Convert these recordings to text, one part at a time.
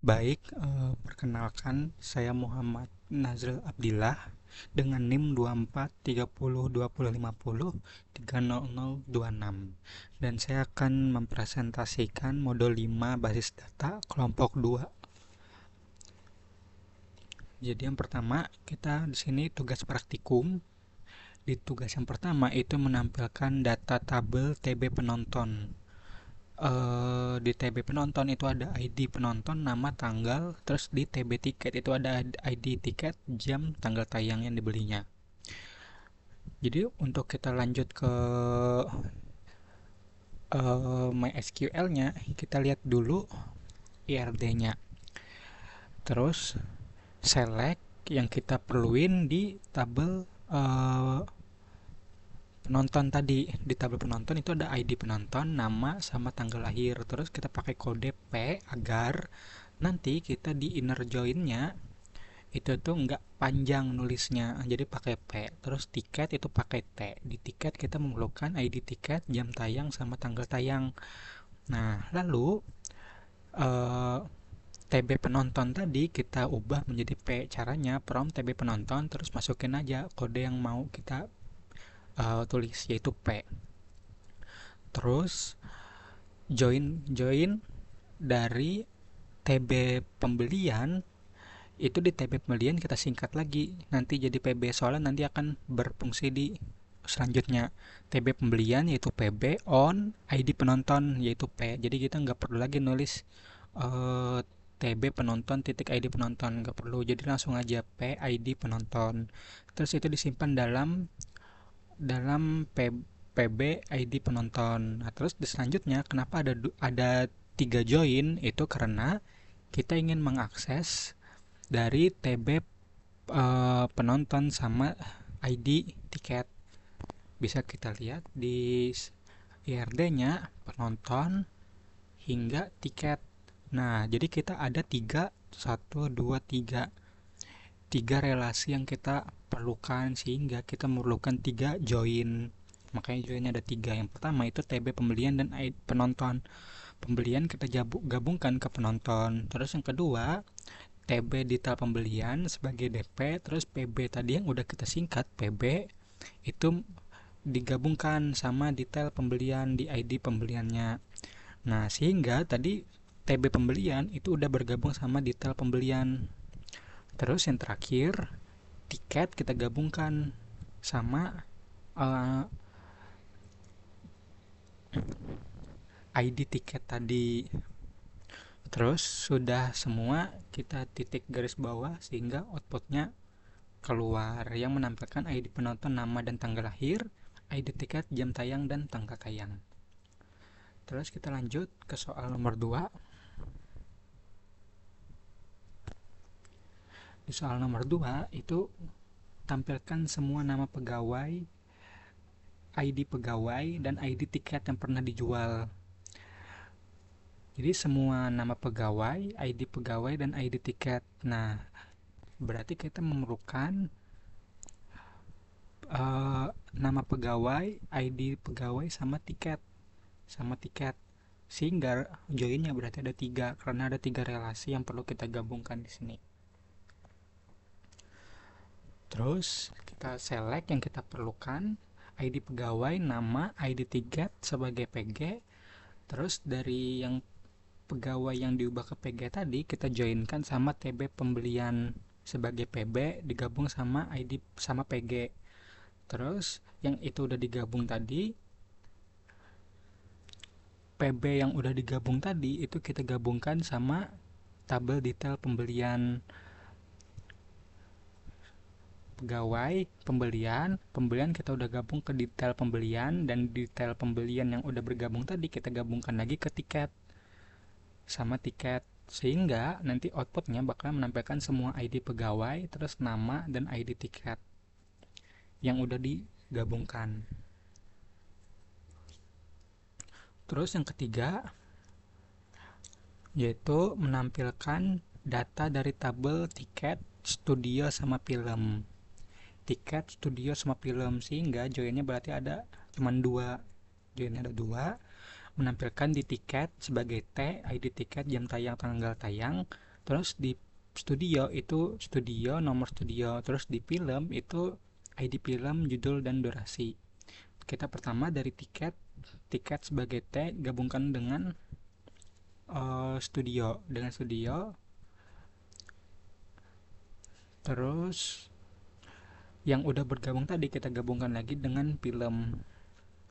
Baik, perkenalkan saya Muhammad Nazril Abdillah dengan NIM 24302050300026 dan saya akan mempresentasikan modul 5 basis data kelompok 2. Jadi yang pertama, kita di sini tugas praktikum. Di tugas yang pertama itu menampilkan data tabel TB penonton. Di TB penonton itu ada ID penonton, nama, tanggal, terus di TB tiket itu ada ID tiket, jam, tanggal tayang yang dibelinya. Jadi untuk kita lanjut ke MySQL-nya, kita lihat dulu IRD-nya. Terus select yang kita perluin di tabel penonton tadi. Di tabel penonton itu ada ID penonton, nama, sama tanggal lahir. Terus kita pakai kode P agar nanti kita di inner join-nya itu tuh nggak panjang nulisnya, jadi pakai P. Terus tiket itu pakai T. Di tiket kita memerlukan ID tiket, jam tayang, sama tanggal tayang. Nah, lalu eh, TB penonton tadi kita ubah menjadi P. Caranya prompt TB penonton, terus masukin aja kode yang mau kita tulis, yaitu P. Terus join dari TB pembelian. Itu di TB pembelian kita singkat lagi nanti jadi PB, soalnya nanti akan berfungsi di selanjutnya. TB pembelian yaitu PB, on ID penonton yaitu P. Jadi kita nggak perlu lagi nulis TB penonton titik ID penonton, nggak perlu, jadi langsung aja P ID penonton. Terus itu disimpan dalam PB ID penonton. Nah, terus di selanjutnya kenapa ada 3 join, itu karena kita ingin mengakses dari TB penonton sama ID tiket. Bisa kita lihat di IRD-nya penonton hingga tiket. Nah, jadi kita ada 3 relasi yang kita perlukan, sehingga kita memerlukan 3 join. Makanya joinnya ada 3. Yang pertama itu TB pembelian dan ID penonton. Pembelian kita gabungkan ke penonton. Terus yang kedua, TB detail pembelian sebagai DP, terus PB tadi yang udah kita singkat PB itu digabungkan sama detail pembelian di ID pembeliannya. Nah, sehingga tadi TB pembelian itu udah bergabung sama detail pembelian. Terus yang terakhir, tiket kita gabungkan sama ID tiket tadi. Terus sudah semua kita titik garis bawah sehingga outputnya keluar yang menampilkan ID penonton, nama dan tanggal lahir, ID tiket, jam tayang, dan tanggal tayang. Terus kita lanjut ke soal nomor 2. Di soal nomor 2 itu tampilkan semua nama pegawai, ID pegawai, dan ID tiket yang pernah dijual. Jadi semua nama pegawai, ID pegawai, dan ID tiket. Nah, berarti kita memerlukan nama pegawai, ID pegawai, sama tiket. Sehingga joinnya berarti ada 3 karena ada 3 relasi yang perlu kita gabungkan di sini. Terus kita select yang kita perlukan, ID pegawai, nama, ID tiket sebagai PG. Terus dari yang pegawai yang diubah ke PG tadi kita joinkan sama TB pembelian sebagai PB digabung sama ID sama PG. Terus yang itu udah digabung tadi, PB yang udah digabung tadi itu kita gabungkan sama tabel detail pembelian pegawai, pembelian kita udah gabung ke detail pembelian, dan detail pembelian yang udah bergabung tadi kita gabungkan lagi ke tiket sama tiket, sehingga nanti outputnya bakal menampilkan semua ID pegawai, terus nama dan ID tiket yang udah digabungkan. Terus yang ketiga yaitu menampilkan data dari tabel tiket, studio, sama film. Tiket, studio, sama film, sehingga joinnya berarti ada cuma 2. Joinnya ada 2, menampilkan di tiket sebagai T, ID tiket, jam tayang, tanggal tayang, Terus di studio itu studio, nomor studio. Terus di film itu ID film, judul, dan durasi. Kita pertama dari tiket. Tiket sebagai T gabungkan dengan studio. Dengan studio. Terus yang udah bergabung tadi kita gabungkan lagi dengan film,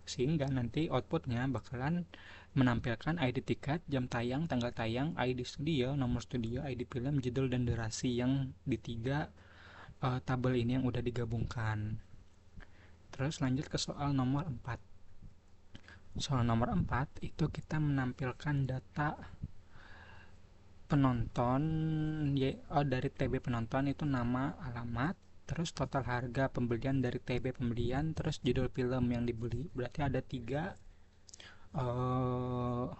sehingga nanti outputnya bakalan menampilkan ID tiket, jam tayang, tanggal tayang, ID studio, nomor studio, ID film, judul, dan durasi yang di tiga tabel ini yang udah digabungkan. Terus lanjut ke soal nomor 4. Soal nomor 4 itu kita menampilkan data penonton dari TB penonton, itu nama, alamat, terus total harga pembelian dari TB pembelian, terus judul film yang dibeli. Berarti ada tiga uh,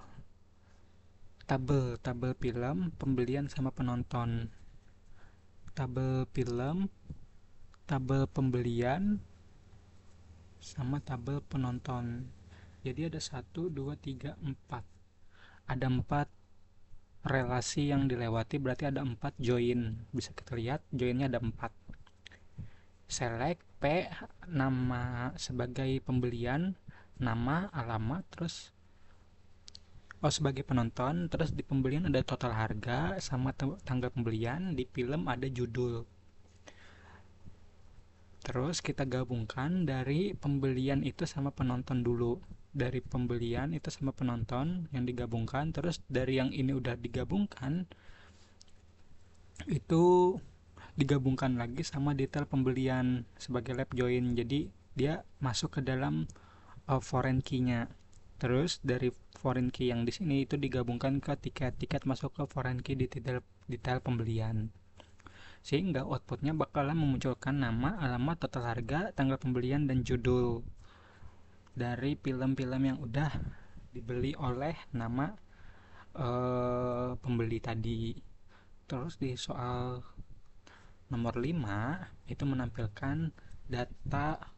tabel film pembelian sama penonton. Tabel film, tabel pembelian, sama tabel penonton. Jadi ada 1, 2, 3, 4. Ada 4 relasi yang dilewati, berarti ada 4 join. Bisa kita lihat joinnya ada 4. Select P, nama sebagai pembelian, nama, alamat, terus sebagai penonton. Terus di pembelian ada total harga sama tanggal pembelian. Di film ada judul. Terus kita gabungkan dari pembelian itu sama penonton dulu. Dari pembelian itu sama penonton yang digabungkan. Terus dari yang ini udah digabungkan, itu digabungkan lagi sama detail pembelian sebagai lab join. Jadi dia masuk ke dalam foreign key-nya. Terus dari foreign key yang di sini itu digabungkan ke tiket masuk ke foreign key di detail pembelian. Sehingga outputnya bakalan memunculkan nama, alamat, total harga, tanggal pembelian, dan judul dari film-film yang udah dibeli oleh nama pembeli tadi. Terus di soal nomor 5 itu menampilkan data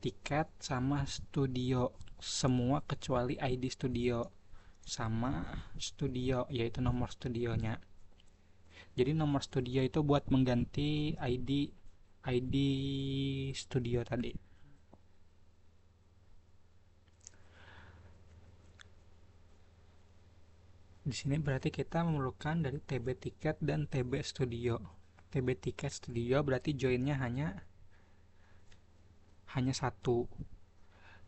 tiket sama studio, semua kecuali ID studio sama studio, yaitu nomor studionya. Jadi nomor studio itu buat mengganti ID studio tadi. Di sini berarti kita memerlukan dari TB tiket dan TB studio. TB tiket studio berarti joinnya hanya satu.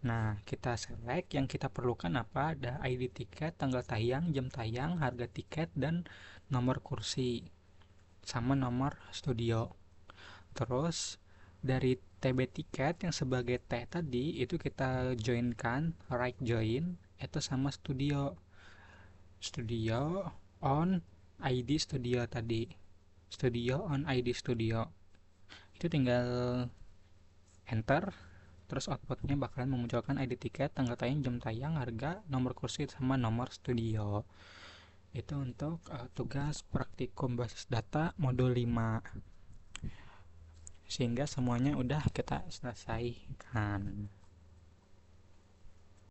Nah, kita select yang kita perlukan apa? Ada ID tiket, tanggal tayang, jam tayang, harga tiket, dan nomor kursi sama nomor studio. Terus dari TB tiket yang sebagai T tadi itu kita joinkan, right join itu sama studio. Studio on ID studio tadi. Studio on ID studio. Itu tinggal enter, terus outputnya bakalan memunculkan ID tiket, tanggal tayang, jam tayang, harga, nomor kursi, sama nomor studio. Itu untuk tugas praktikum basis data modul 5. Sehingga semuanya udah kita selesaikan.